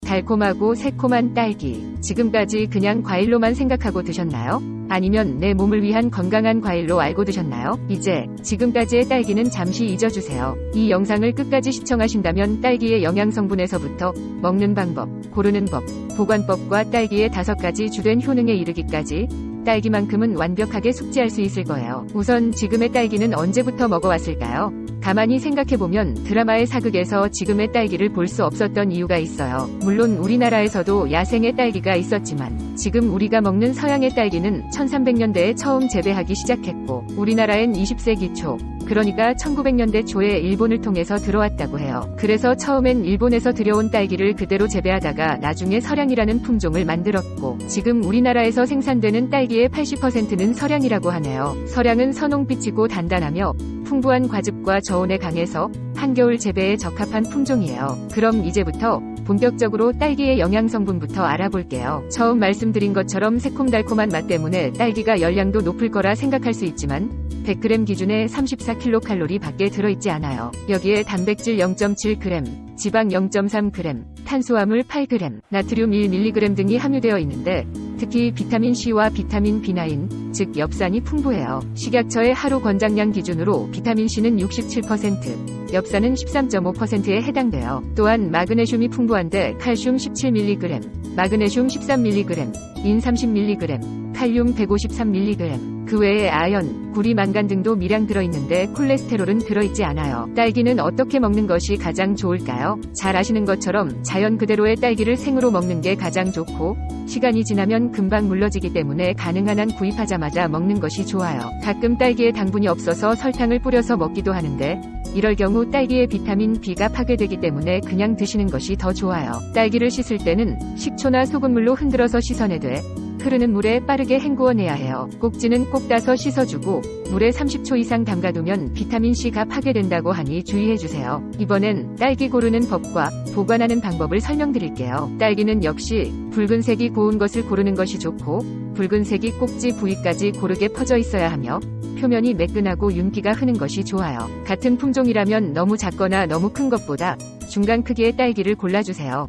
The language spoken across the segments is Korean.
달콤하고 새콤한 딸기. 지금까지 그냥 과일로만 생각하고 드셨나요? 아니면 내 몸을 위한 건강한 과일로 알고 드셨나요? 이제 지금까지의 딸기는 잠시 잊어주세요. 이 영상을 끝까지 시청하신다면 딸기의 영양성분에서부터 먹는 방법, 고르는 법, 보관법과 딸기의 5가지 주된 효능에 이르기까지 딸기만큼은 완벽하게 숙지할 수 있을 거예요. 우선 지금의 딸기는 언제부터 먹어왔을까요? 가만히 생각해보면 드라마의 사극에서 지금의 딸기를 볼 수 없었던 이유가 있어요. 물론 우리나라에서도 야생의 딸기가 있었지만 지금 우리가 먹는 서양의 딸기는 1300년대에 처음 재배하기 시작했고 우리나라엔 20세기 초, 그러니까 1900년대 초에 일본을 통해서 들어왔다고 해요. 그래서 처음엔 일본에서 들여온 딸기를 그대로 재배하다가 나중에 서량이라는 품종을 만들었고 지금 우리나라에서 생산되는 딸기의 80%는 서량이라고 하네요. 서량은 선홍빛이고 단단하며 풍부한 과즙과 저온에 강해서 한겨울 재배에 적합한 품종이에요. 그럼 이제부터 본격적으로 딸기의 영양성분부터 알아볼게요. 처음 말씀드린 것처럼 새콤달콤한 맛 때문에 딸기가 열량도 높을 거라 생각할 수 있지만 100g 기준에 34kcal 밖에 들어있지 않아요. 여기에 단백질 0.7g, 지방 0.3g, 탄수화물 8g, 나트륨 1mg 등이 함유되어 있는데 특히 비타민C와 비타민 B9, 즉 엽산이 풍부해요. 식약처의 하루 권장량 기준으로 비타민C는 67%, 엽산은 13.5%에 해당돼요. 또한 마그네슘이 풍부한데 칼슘 17mg, 마그네슘 13mg, 인 30mg, 칼륨 153mg, 그 외에 아연, 구리, 망간 등도 미량 들어있는데 콜레스테롤은 들어있지 않아요. 딸기는 어떻게 먹는 것이 가장 좋을까요? 잘 아시는 것처럼 자연 그대로의 딸기를 생으로 먹는 게 가장 좋고 시간이 지나면 금방 물러지기 때문에 가능한 한 구입하자마자 먹는 것이 좋아요. 가끔 딸기에 당분이 없어서 설탕을 뿌려서 먹기도 하는데 이럴 경우 딸기의 비타민 B가 파괴되기 때문에 그냥 드시는 것이 더 좋아요. 딸기를 씻을 때는 식초나 소금물로 흔들어서 씻어내되 흐르는 물에 빠르게 헹구어내야 해요. 꼭지는 꼭 따서 씻어주고 물에 30초 이상 담가두면 비타민C가 파괴된다고 하니 주의해주세요. 이번엔 딸기 고르는 법과 보관하는 방법을 설명드릴게요. 딸기는 역시 붉은색이 고운 것을 고르는 것이 좋고 붉은색이 꼭지 부위까지 고르게 퍼져 있어야 하며 표면이 매끈하고 윤기가 흐는 것이 좋아요. 같은 품종이라면 너무 작거나 너무 큰 것보다 중간 크기의 딸기를 골라주세요.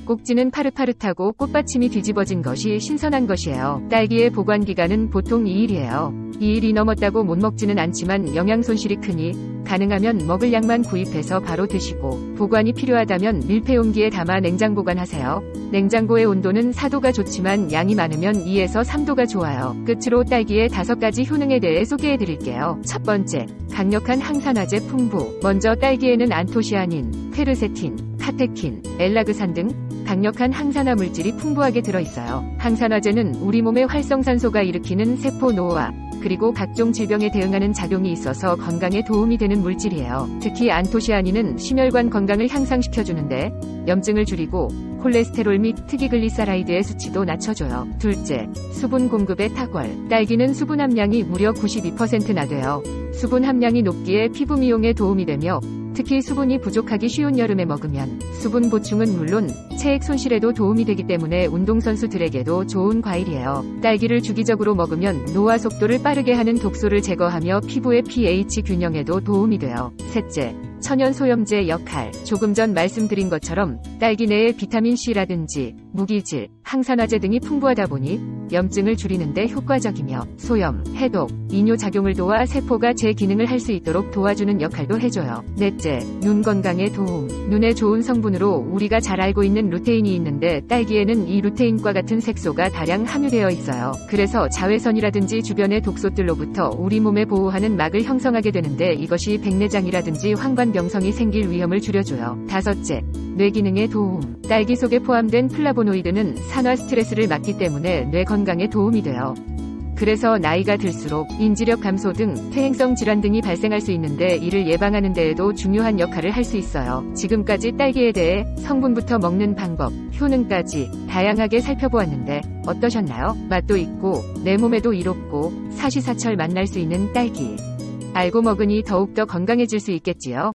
꼭지는 파릇파릇하고 꽃받침이 뒤집어진 것이 신선한 것이에요. 딸기의 보관기간은 보통 2일이에요. 2일이 넘었다고 못 먹지는 않지만 영양 손실이 크니 가능하면 먹을 양만 구입해서 바로 드시고 보관이 필요하다면 밀폐 용기에 담아 냉장 보관하세요. 냉장고의 온도는 4도가 좋지만 양이 많으면 2에서 3도가 좋아요. 끝으로 딸기의 5가지 효능에 대해 소개해드릴게요. 첫 번째, 강력한 항산화제 풍부. 먼저 딸기에는 안토시아닌, 페르세틴, 카테킨, 엘라그산 등 강력한 항산화 물질이 풍부하게 들어있어요. 항산화제는 우리 몸의 활성산소가 일으키는 세포 노화, 그리고 각종 질병에 대응하는 작용이 있어서 건강에 도움이 되는 물질이에요. 특히 안토시아닌은 심혈관 건강을 향상시켜주는데 염증을 줄이고 콜레스테롤 및 트기글리사라이드의 수치도 낮춰줘요. 둘째, 수분 공급의 탁월. 딸기는 수분 함량이 무려 92%나 돼요. 수분 함량이 높기에 피부 미용에 도움이 되며 특히 수분이 부족하기 쉬운 여름에 먹으면 수분 보충은 물론 체액 손실에도 도움이 되기 때문에 운동선수들에게도 좋은 과일이에요. 딸기를 주기적으로 먹으면 노화 속도를 빠르게 하는 독소를 제거하며 피부의 pH 균형에도 도움이 돼요. 셋째, 천연소염제 역할. 조금 전 말씀드린 것처럼 딸기 내에 비타민C라든지 무기질, 항산화제 등이 풍부하다 보니 염증을 줄이는데 효과적이며 소염, 해독, 이뇨작용을 도와 세포가 제 기능을 할 수 있도록 도와주는 역할도 해줘요. 넷째, 눈 건강에 도움. 눈에 좋은 성분으로 우리가 잘 알고 있는 루테인이 있는데 딸기에는 이 루테인과 같은 색소가 다량 함유되어 있어요. 그래서 자외선이라든지 주변의 독소들로부터 우리 몸에 보호하는 막을 형성하게 되는데 이것이 백내장이라든지 황반병성이 생길 위험을 줄여줘요. 다섯째, 뇌 기능에 도움. 딸기 속에 포함된 플라보노이드는 산화 스트레스를 막기 때문에 뇌 건강에 도움이 돼요. 그래서 나이가 들수록 인지력 감소 등 퇴행성 질환 등이 발생할 수 있는데 이를 예방하는 데에도 중요한 역할을 할 수 있어요. 지금까지 딸기에 대해 성분부터 먹는 방법, 효능까지 다양하게 살펴보았는데 어떠셨나요? 맛도 있고 내 몸에도 이롭고 사시사철 만날 수 있는 딸기. 알고 먹으니 더욱더 건강해질 수 있겠지요.